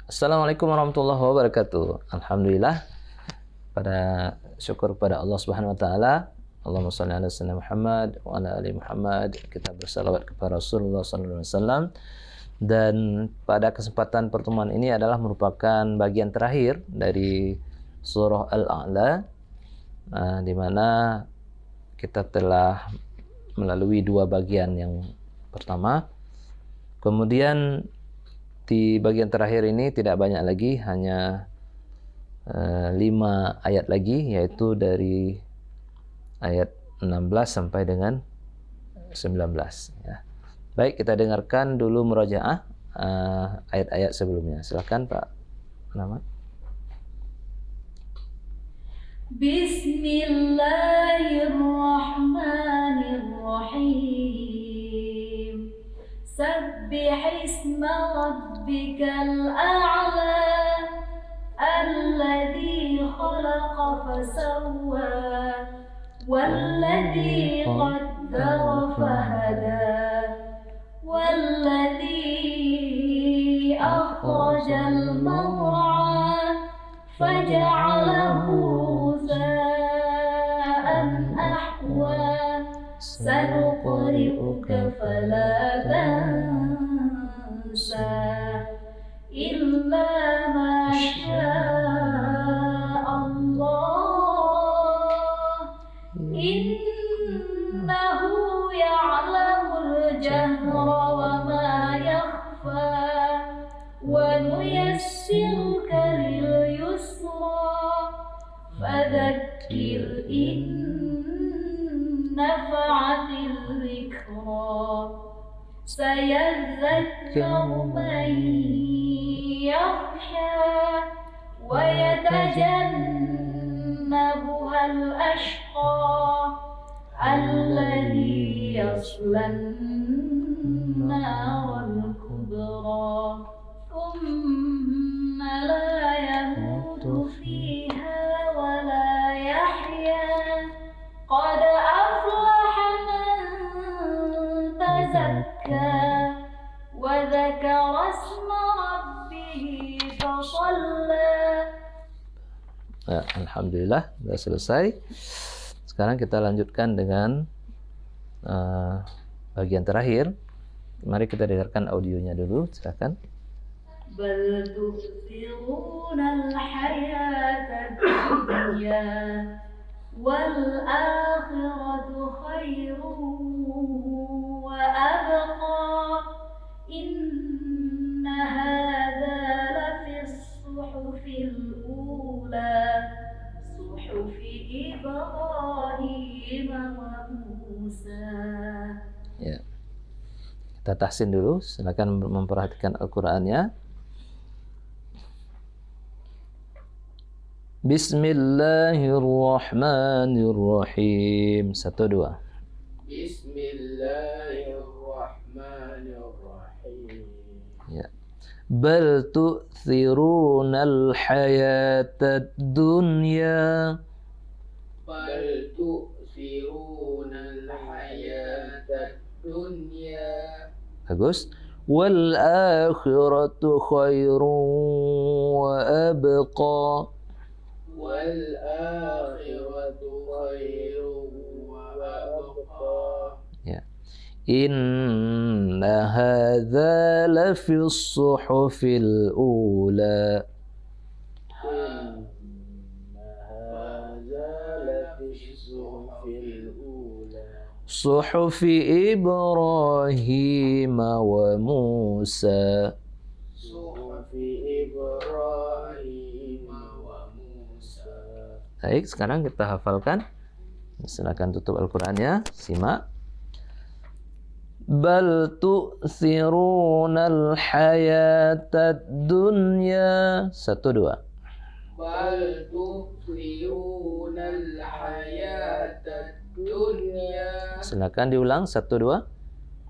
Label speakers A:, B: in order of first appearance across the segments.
A: Assalamualaikum warahmatullahi wabarakatuh. Alhamdulillah, pada syukur kepada Allah Subhanahu wa taala. Allahumma shalli ala sayyidina Muhammad wa ala ali Muhammad. Kita bersalawat kepada Rasulullah sallallahu alaihi wasallam. Dan pada kesempatan pertemuan ini adalah merupakan bagian terakhir dari surah Al-A'la, di mana kita telah melalui dua bagian yang pertama. Kemudian di bagian terakhir ini tidak banyak lagi, hanya 5 ayat lagi, yaitu dari ayat 16 sampai dengan 19 ya. Baik, kita dengarkan dulu murajaah ayat-ayat sebelumnya. Silakan Pak Muhammad.
B: Bismillahirrahmanirrahim. Sabbih isma rabbikal a'la alladzi khalaqa fasawwa walladzi qaddara fahada والذي أخرج المرعى فجعله غثاء أحوى سنقرئك فلا تنسى إلا ما شاء الله إنه يعلم الجهر وما يخفى ونيسرك لليسرى فذكر إن نفعت الذكرى سيذكر من يخشى ويتجنبها الأشقى الذي يصلى النار الكبرى ثم لا يموت فيها ولا يحيا قد أفلح من تزكى وذكر اسم ربه فصلى.
A: Ya, alhamdulillah sudah selesai. Sekarang kita lanjutkan dengan bagian terakhir. Mari kita dengarkan audionya dulu, silakan.
B: Bal tu'thiruna al-hayata ad-dunya wal akhiratu khairun wa abqa inna hadza lafi as-suhufil ula suhufi Ibrahim wa Musa.
A: Ya. Kita tahsin dulu, silakan memperhatikan Al-Qur'annya. Bismillahirrahmanirrahim. 1 2.
C: Bismillahirrahmanirrahim.
A: Ya. Bal tu'thirunal hayatad dunya.
C: Bal tu'thirunal hayatad dunya.
A: Bagus. Wal akhiratu khairun wa abqa.
C: Wal akhiratu khairun wa abqa.
A: Ya. Inna hadza lafi as-suhufil ula.
C: Inna hadza lafi as-suhufil ula.
A: Suhufi Ibrahim wa Musa.
C: Suhufi Ibrahim wa Musa.
A: Baik, sekarang kita hafalkan. Silakan tutup Al-Qur'annya, simak. Bal tu'thirunal hayatad dunya. 1 2.
C: Bal tu'thirunal hayatad dunya.
A: Silakan diulang 1 2.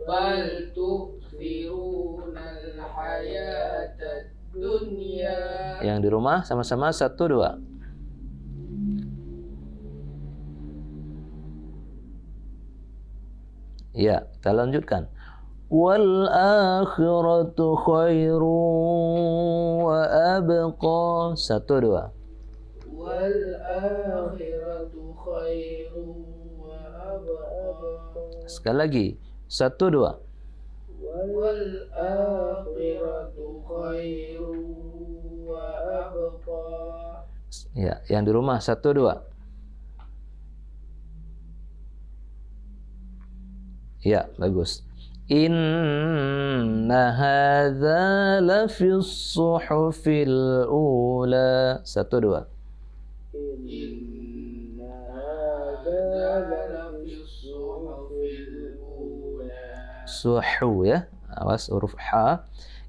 C: Bal tu'thirunal hayatad dunya.
A: Yang di rumah sama-sama 1 2. Ya, kita lanjutkan. wal akhiratu khairun wa abqa. 1 2.
C: wal akhiratu khairun wa abqa.
A: Sekali lagi. 1 2.
C: wal akhiratu khairun wa abqa.
A: Ya, yang di rumah 1 2. Ya, bagus. Inna hadza lafis suhufil ula. 1 2.
C: Inna hadza lafis suhufil ula.
A: Suhu ya. Awas huruf ha.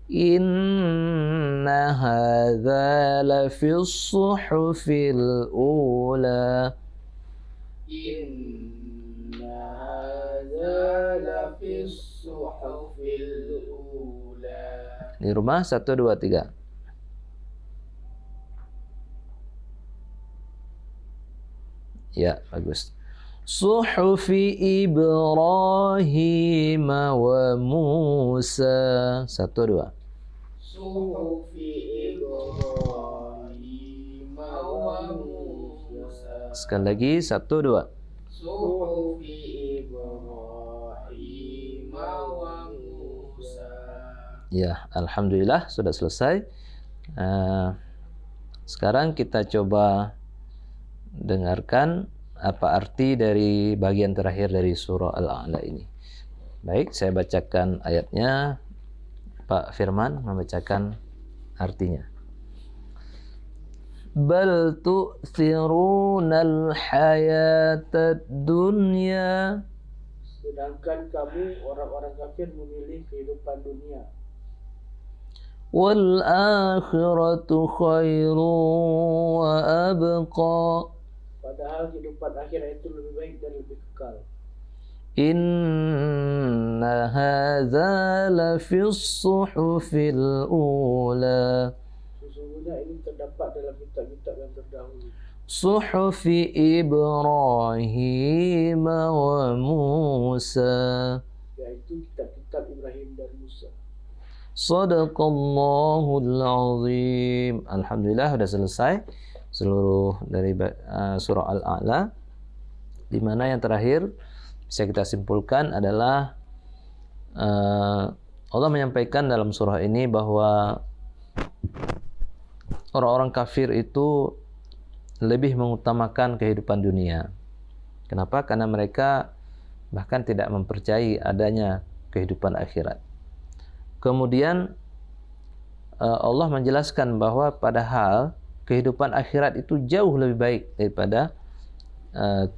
A: Inna hadza lafis suhufil ula.
C: Inna hadza lafis suhufil ula.
A: Di rumah 1 2 3. Ya, bagus. Suhufi Ibrahim wa Musa. 1 2.
C: Suhufi Ibrahim wa Musa.
A: Sekali lagi 1 2.
C: Suhufi Ibrahim wa Musa.
A: Ya, alhamdulillah sudah selesai. Sekarang kita coba dengarkan apa arti dari bagian terakhir dari surah Al-A'la ini. Baik, saya bacakan ayatnya. Pak Firman membacakan artinya. Bal tu'thirunal hayatad dunya.
C: Sedangkan kamu orang-orang kafir memilih kehidupan dunia.
A: Wal akhiratu khairun wa abqa.
C: Padahal kehidupan akhirat itu lebih baik dan lebih kekal.
A: Inna hadza lafis suhufil ula.
C: Sesungguhnya ini terdapat dalam kitab-kitab yang terdahulu.
A: Suhufi Ibrahim wa Musa.
C: Yaitu kitab-kitab Ibrahim dan Musa.
A: Sadaqallahul azim. Alhamdulillah sudah selesai seluruh dari surah Al-A'la, di mana yang terakhir bisa kita simpulkan adalah Allah menyampaikan dalam surah ini bahwa orang-orang kafir itu lebih mengutamakan kehidupan dunia. Kenapa? Karena mereka bahkan tidak mempercayai adanya kehidupan akhirat. Kemudian Allah menjelaskan bahwa padahal kehidupan akhirat itu jauh lebih baik daripada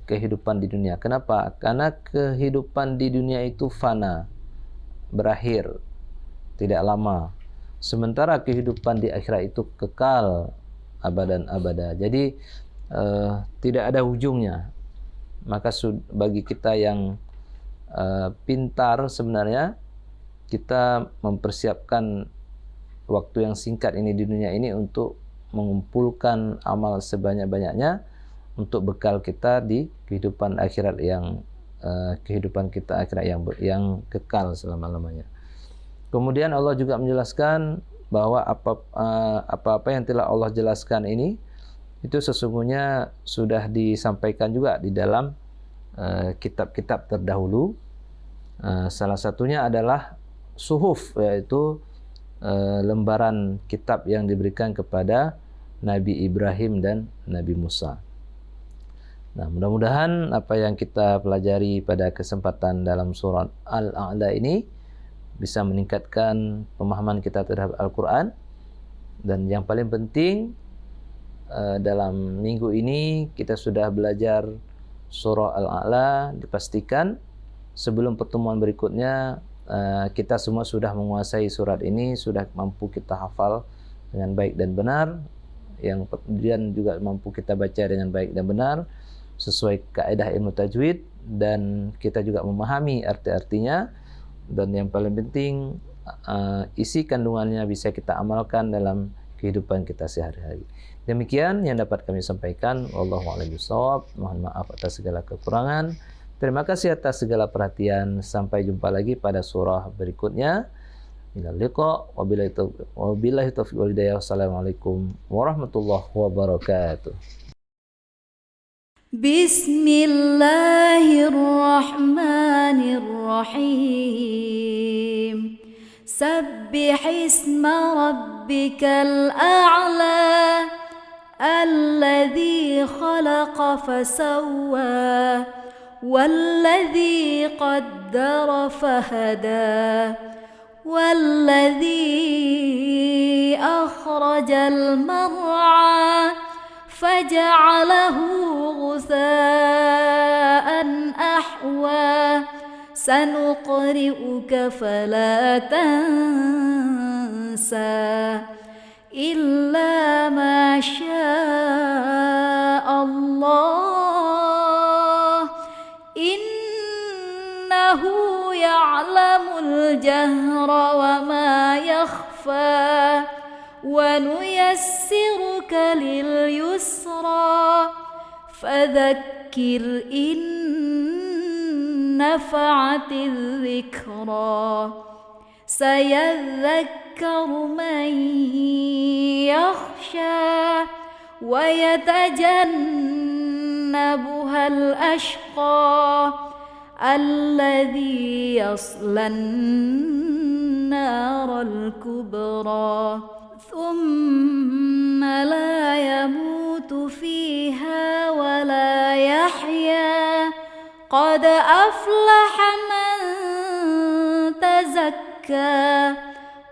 A: kehidupan di dunia. Kenapa? Karena kehidupan di dunia itu fana, berakhir, tidak lama. Sementara kehidupan di akhirat itu kekal, abadan abada. Jadi tidak ada ujungnya. Maka bagi kita yang pintar sebenarnya, kita mempersiapkan waktu yang singkat ini di dunia ini untuk mengumpulkan amal sebanyak-banyaknya untuk bekal kita di kehidupan akhirat yang kehidupan kita akhirat yang kekal selama-lamanya. Kemudian Allah juga menjelaskan bahwa apa-apa yang telah Allah jelaskan ini itu sesungguhnya sudah disampaikan juga di dalam kitab-kitab terdahulu. Salah satunya adalah suhuf, yaitu lembaran kitab yang diberikan kepada Nabi Ibrahim dan Nabi Musa. Nah, mudah-mudahan apa yang kita pelajari pada kesempatan dalam surat Al-A'la ini bisa meningkatkan pemahaman kita terhadap Al-Quran. Dan yang paling penting, dalam minggu ini kita sudah belajar surah Al-A'la. Dipastikan sebelum pertemuan berikutnya kita semua sudah menguasai surat ini, sudah mampu kita hafal dengan baik dan benar, yang kemudian juga mampu kita baca dengan baik dan benar sesuai kaidah ilmu tajwid, dan kita juga memahami arti-artinya, dan yang paling penting isi kandungannya bisa kita amalkan dalam kehidupan kita sehari-hari. Demikian yang dapat kami sampaikan. Wallahu a'lam bishawab. Mohon maaf atas segala kekurangan. Terima kasih atas segala perhatian. Sampai jumpa lagi pada surah berikutnya. Ilal liqa. Wabillahi taufiq wal hidayah. Wassalamualaikum warahmatullahi wabarakatuh.
B: Bismillahirrahmanirrahim. Sabbih isma rabbikal a'la alladzi khalaqa fasawwa walladzi qaddara fahada والذي أخرج المرعى فجعله غثاء أحوى سنقرئك فلا تنسى إلا ما شاء الله إنه يعلم الجهر وما يخفى ونيسرك لليسرى فذكر إن نفعت الذكرى سيذكر من يخشى ويتجنبها الأشقى الذي يصلى النار الكبرى ثم لا يموت فيها ولا يحيا قد أفلح من تزكى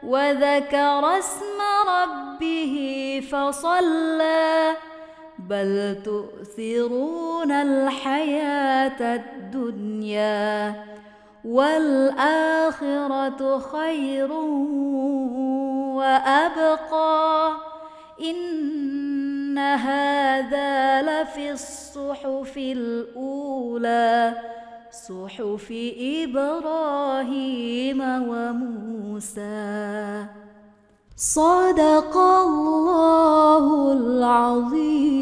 B: وذكر اسم ربه فصلى بل تؤثرون الحياة الدنيا والآخرة خير وأبقى إن هذا لفي الصحف الأولى صحف إبراهيم وموسى صدق الله العظيم.